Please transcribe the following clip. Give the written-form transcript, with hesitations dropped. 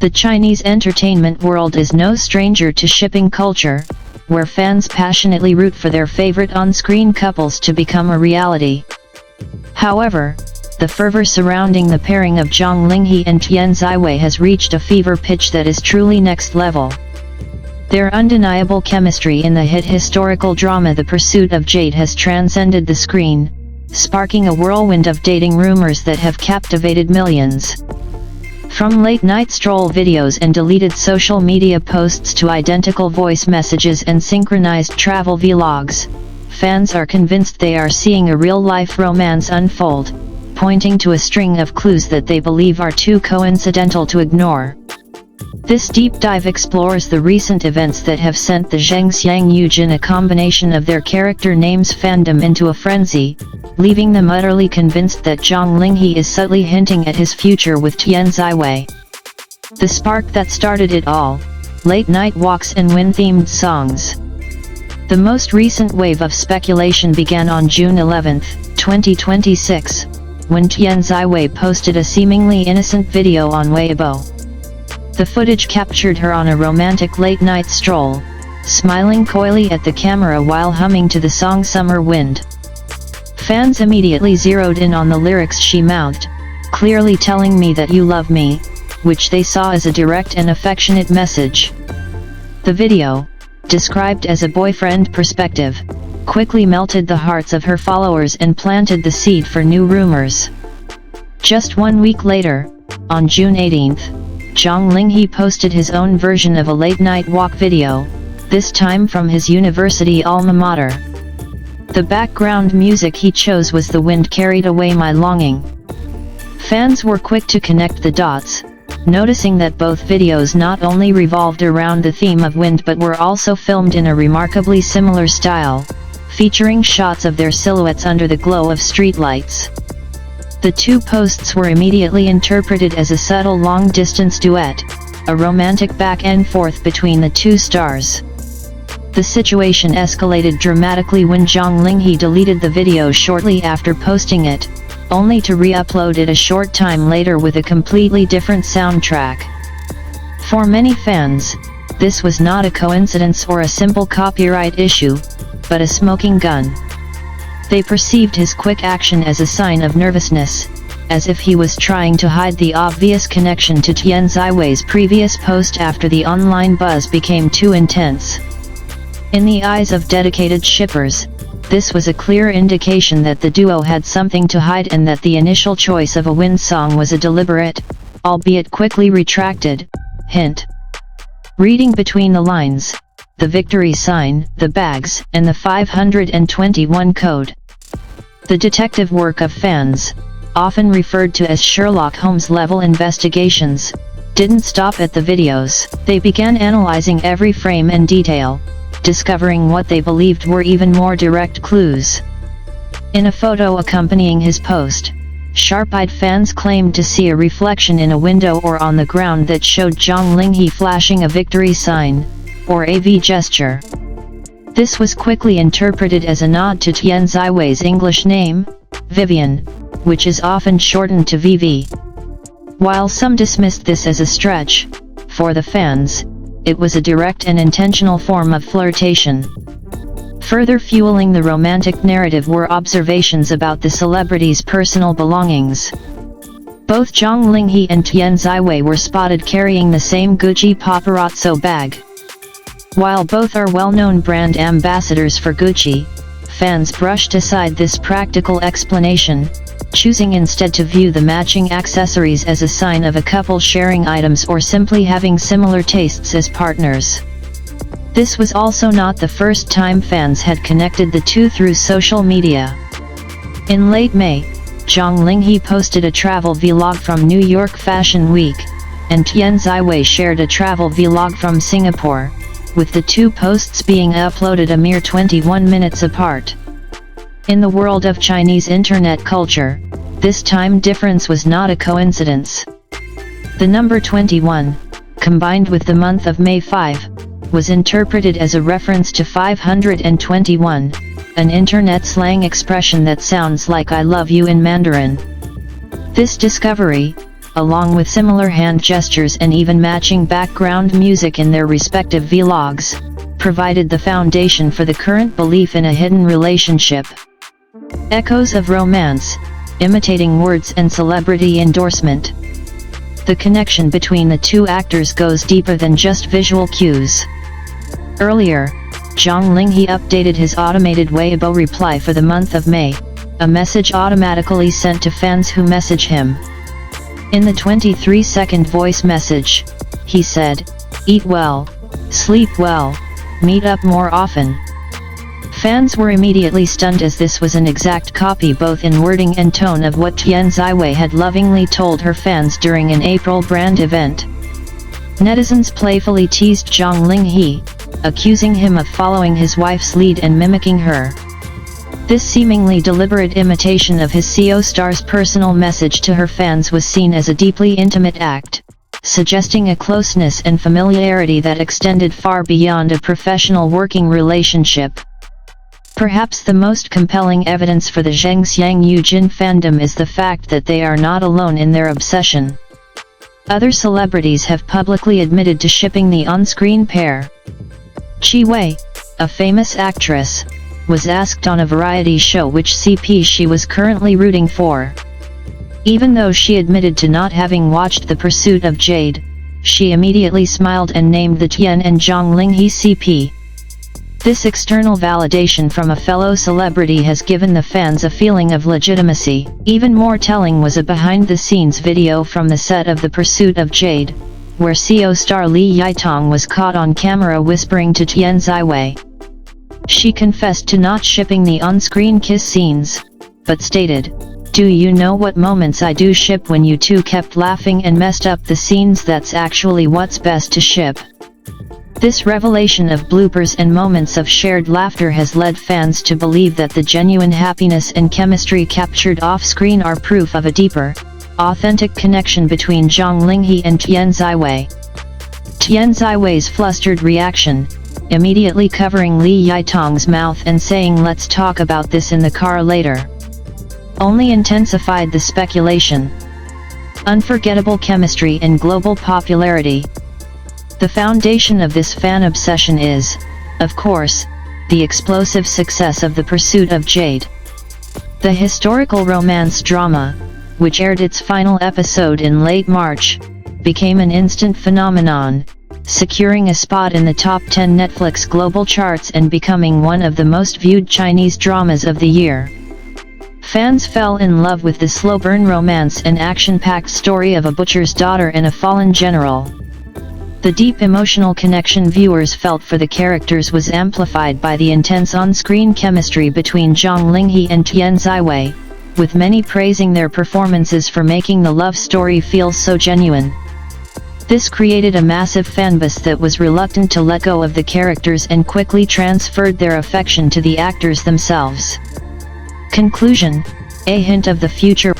The Chinese entertainment world is no stranger to shipping culture, where fans passionately root for their favorite on-screen couples to become a reality. However, the fervor surrounding the pairing of Zhang Linghe and Tian Xiwei has reached a fever pitch that is truly next level. Their undeniable chemistry in the hit historical drama The Pursuit of Jade has transcended the screen, sparking a whirlwind of dating rumors that have captivated millions. From late-night stroll videos and deleted social media posts to identical voice messages and synchronized travel vlogs, fans are convinced they are seeing a real-life romance unfold, pointing to a string of clues that they believe are too coincidental to ignore. This deep dive explores the recent events that have sent the Zheng Xiang Yu Jin, a combination of their character names, fandom into a frenzy, leaving them utterly convinced that Zhang Linghe is subtly hinting at his future with Tian Xiwei. The spark that started it all: late-night walks and wind-themed songs. The most recent wave of speculation began on June 11, 2026, when Tian Xiwei posted a seemingly innocent video on Weibo. The footage captured her on a romantic late-night stroll, smiling coyly at the camera while humming to the song Summer Wind. Fans immediately zeroed in on the lyrics she mouthed, "Clearly telling me that you love me," which they saw as a direct and affectionate message. The video, described as a boyfriend perspective, quickly melted the hearts of her followers and planted the seed for new rumors. Just 1 week later, on June 18, Zhang Linghe posted his own version of a late-night walk video, this time from his university alma mater. The background music he chose was "The Wind Carried Away My Longing." Fans were quick to connect the dots, noticing that both videos not only revolved around the theme of wind but were also filmed in a remarkably similar style, featuring shots of their silhouettes under the glow of streetlights. The two posts were immediately interpreted as a subtle long-distance duet, a romantic back-and-forth between the two stars. The situation escalated dramatically when Zhang Linghe deleted the video shortly after posting it, only to re-upload it a short time later with a completely different soundtrack. For many fans, this was not a coincidence or a simple copyright issue, but a smoking gun. They perceived his quick action as a sign of nervousness, as if he was trying to hide the obvious connection to Tian Xiwei's previous post after the online buzz became too intense. In the eyes of dedicated shippers, this was a clear indication that the duo had something to hide and that the initial choice of a wind song was a deliberate, albeit quickly retracted, hint. Reading between the lines, the victory sign, the bags, and the 521 code. The detective work of fans, often referred to as Sherlock Holmes-level investigations, didn't stop at the videos. They began analyzing every frame and detail, discovering what they believed were even more direct clues. In a photo accompanying his post, sharp-eyed fans claimed to see a reflection in a window or on the ground that showed Zhang Linghe flashing a victory sign, or a V gesture. This was quickly interpreted as a nod to Tian Xiwei's English name, Vivian, which is often shortened to VV. While some dismissed this as a stretch, for the fans, it was a direct and intentional form of flirtation. Further fueling the romantic narrative were observations about the celebrity's personal belongings. Both Zhang Linghe and Tian Xiwei were spotted carrying the same Gucci paparazzo bag. While both are well-known brand ambassadors for Gucci, fans brushed aside this practical explanation, choosing instead to view the matching accessories as a sign of a couple sharing items or simply having similar tastes as partners. This was also not the first time fans had connected the two through social media. In late May, Zhang Linghe posted a travel vlog from New York Fashion Week, and Tian Xiwei shared a travel vlog from Singapore, with the two posts being uploaded a mere 21 minutes apart. In the world of Chinese internet culture, this time difference was not a coincidence. The number 21, combined with the month of May 5, was interpreted as a reference to 521, an internet slang expression that sounds like "I love you" in Mandarin. This discovery, along with similar hand gestures and even matching background music in their respective vlogs, provided the foundation for the current belief in a hidden relationship. Echoes of romance, imitating words and celebrity endorsement. The connection between the two actors goes deeper than just visual cues. Earlier, Zhang Linghe updated his automated Weibo reply for the month of May, a message automatically sent to fans who message him. In the 23-second voice message, he said, "Eat well, sleep well, meet up more often." Fans were immediately stunned as this was an exact copy both in wording and tone of what Tian Xiwei had lovingly told her fans during an April brand event. Netizens playfully teased Zhang Linghe, accusing him of following his wife's lead and mimicking her. This seemingly deliberate imitation of his CO star's personal message to her fans was seen as a deeply intimate act, suggesting a closeness and familiarity that extended far beyond a professional working relationship. Perhaps the most compelling evidence for the Zheng Xiang Yu Jin fandom is the fact that they are not alone in their obsession. Other celebrities have publicly admitted to shipping the on-screen pair. Xiwei, a famous actress, was asked on a variety show which CP she was currently rooting for. Even though she admitted to not having watched The Pursuit of Jade, she immediately smiled and named the Tian and Zhang Linghe CP. This external validation from a fellow celebrity has given the fans a feeling of legitimacy. Even more telling was a behind-the-scenes video from the set of The Pursuit of Jade, where CO star Li Yitong was caught on camera whispering to Tian Xiwei. She confessed to not shipping the on-screen kiss scenes, but stated, "Do you know what moments I do ship when you two kept laughing and messed up the scenes? That's actually what's best to ship." This revelation of bloopers and moments of shared laughter has led fans to believe that the genuine happiness and chemistry captured off-screen are proof of a deeper, authentic connection between Zhang Linghe and Tian Xiwei. Tian Xiwei's flustered reaction, immediately covering Li Yitong's mouth and saying "let's talk about this in the car later," only intensified the speculation. Unforgettable chemistry and global popularity. The foundation of this fan obsession is, of course, the explosive success of The Pursuit of Jade. The historical romance drama, which aired its final episode in late March, became an instant phenomenon, securing a spot in the top 10 Netflix global charts and becoming one of the most viewed Chinese dramas of the year. Fans fell in love with the slow-burn romance and action-packed story of a butcher's daughter and a fallen general. The deep emotional connection viewers felt for the characters was amplified by the intense on-screen chemistry between Zhang Linghe and Tian Xiwei, with many praising their performances for making the love story feel so genuine. This created a massive fanbase that was reluctant to let go of the characters and quickly transferred their affection to the actors themselves. Conclusion: a hint of the future.